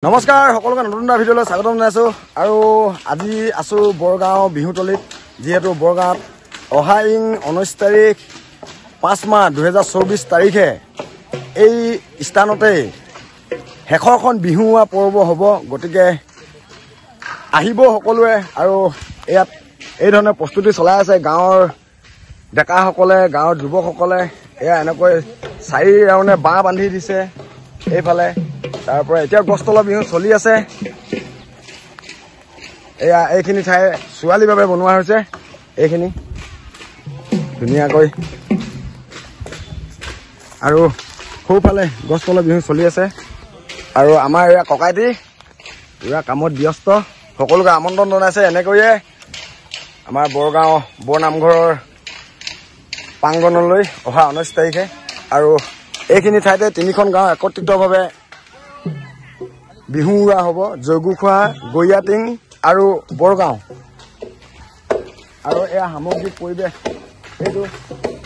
নমস্কাৰ সকলোকে নতুন এটা ভিডিঅ'লৈ স্বাগতম জনাইছো আৰু আজি আছো বৰগাঁও বিহুতলিত যেহেতু বৰগাঁৱত অহা 19 তাৰিখ 5 মাহ 2024 তাৰিখে এই স্থানতে হেখৰখন বিহুৱা পৰ্ব হ'ব গতিকে আহিব সকলোৱে আৰু ইয়াত এই ধৰণে প্ৰস্তুতি চলাই আছে গাঁৱৰ ডেকাসকলে গাঁৱৰ যুৱকসকলে এয়া এনেকৈ চাৰি ৰাউণ্ডে বাঁহ বান্ধি দিছে এইফালে তাৰ পৰা এতিয়া গছতলৰ বিহু চলি আছে এয়া এইখিনি ঠাই ছোৱালীৰ বাবে বনোৱা হৈছে এইখিনি ধুনীয়াকৈ আৰু সৌফালে গছতলৰ বিহু চলি আছে আৰু আমাৰ এয়া ককাইটি পুৰা কামত ব্যস্ত সকলোকে আমন্ত্ৰণ জনাইছে এনেকৈয়ে আমাৰ বৰগাঁও বৰনামঘৰৰ প্ৰাংগণলৈ অহা 19 তাৰিখে আৰু এইখিনি ঠাইতে তিনিখন গাঁও একত্ৰিতভাৱে বিহু উৰা হ'ব জয়গুখোৱা গৈয়াটিং আৰু বৰগাঁও আৰু এয়া সামগ্ৰিক পৰিৱেশ এইটো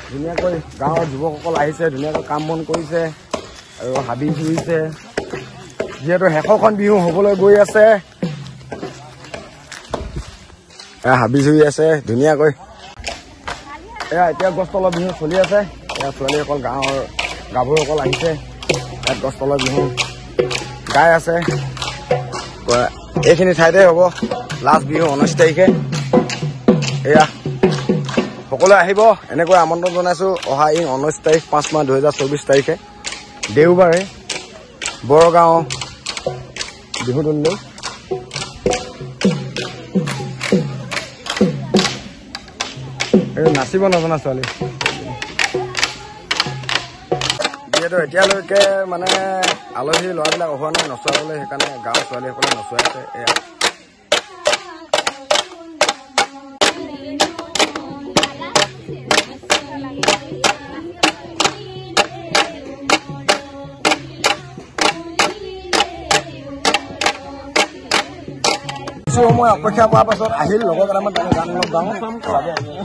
ধুনীয়াকৈ গাঁৱৰ যুৱকসকল আহিছে ধুনীয়াকৈ কাম বন কৰিছে আৰু হাবি ধুইছে যিহেতু শেষৰখন বিহু হ'বলৈ গৈ আছে এয়া হাবি ধুই আছে ধুনীয়াকৈ এয়া এতিয়া গছতলৰ বিহু চলি আছে এয়া ছোৱালীসকল গাঁৱৰ গাভৰুসকল আহিছে ইয়াত গছতলৰ বিহু গাই আছে এইখিনি ঠাইতে হ'ব লাষ্ট বিহু 19 তাৰিখে এয়া সকলোৱে আহিব এনেকৈ আমন্ত্ৰণ জনাইছো অহা 19 তাৰিখ 5 মাহ 2024 তাৰিখে দেওবাৰে বৰগাঁও বিহুতলিলৈ এই নাচিব নজনা ছোৱালী যিহেতু এতিয়ালৈকে মানে আলহী ল'ৰাবিলাক অহা নাই নচুৱাবলৈ সেইকাৰণে গাঁৱৰ ছোৱালীসকলে নচুৱাই আছে এয়া কিছু সময় অপেক্ষা কৰাৰ পাছত আহিল লগৰ কেইটামান গান অলপ গাওঁ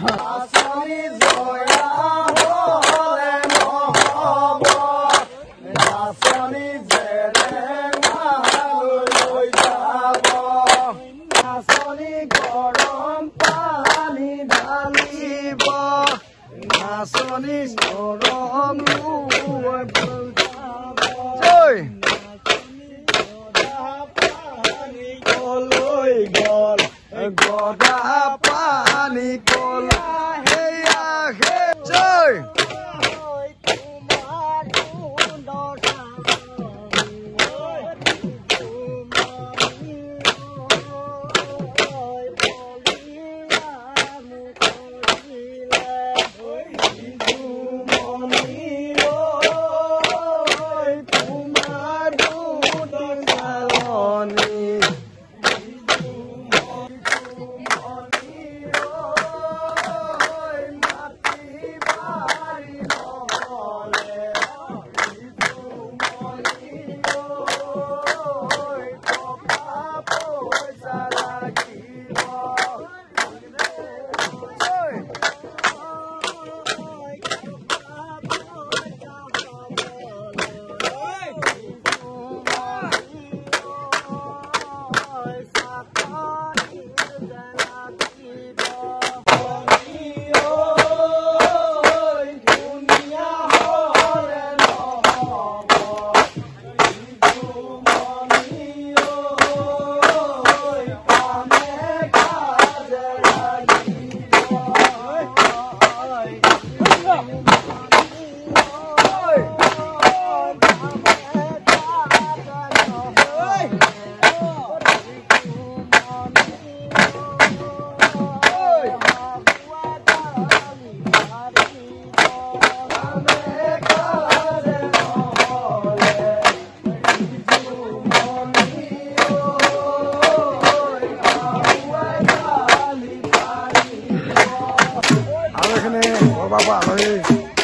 বাবা আলহী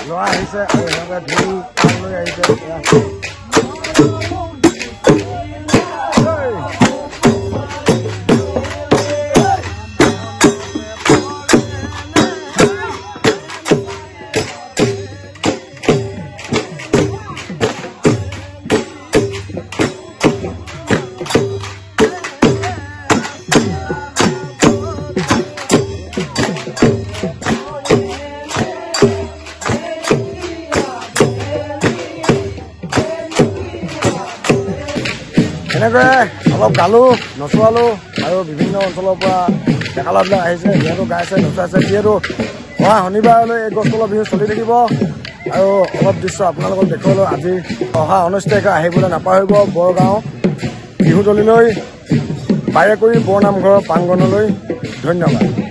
ল'ৰা আহিছে আৰু এনেকৈ ঢোল লৈ আহিছে এনেকৈ অলপ গালো নচোৱালো আৰু বিভিন্ন অঞ্চলৰ পৰা ডেকা ল'ৰাবিলাক আহিছে, যিহেতু গাইছে নচুৱাইছে। যিহেতু অহা শনিবাৰলৈ এই গছ তলৰ বিহু চলি থাকিব আৰু অলপ দৃশ্য আপোনালোকক দেখুৱালোঁ। আজি অহা 19 তাৰিখে আহিবলৈ নাপাহৰিব বৰগাঁও বিহুতলীলৈ, বাৰেকুৰি বৰনামঘৰৰ প্ৰাংগণলৈ। ধন্যবাদ।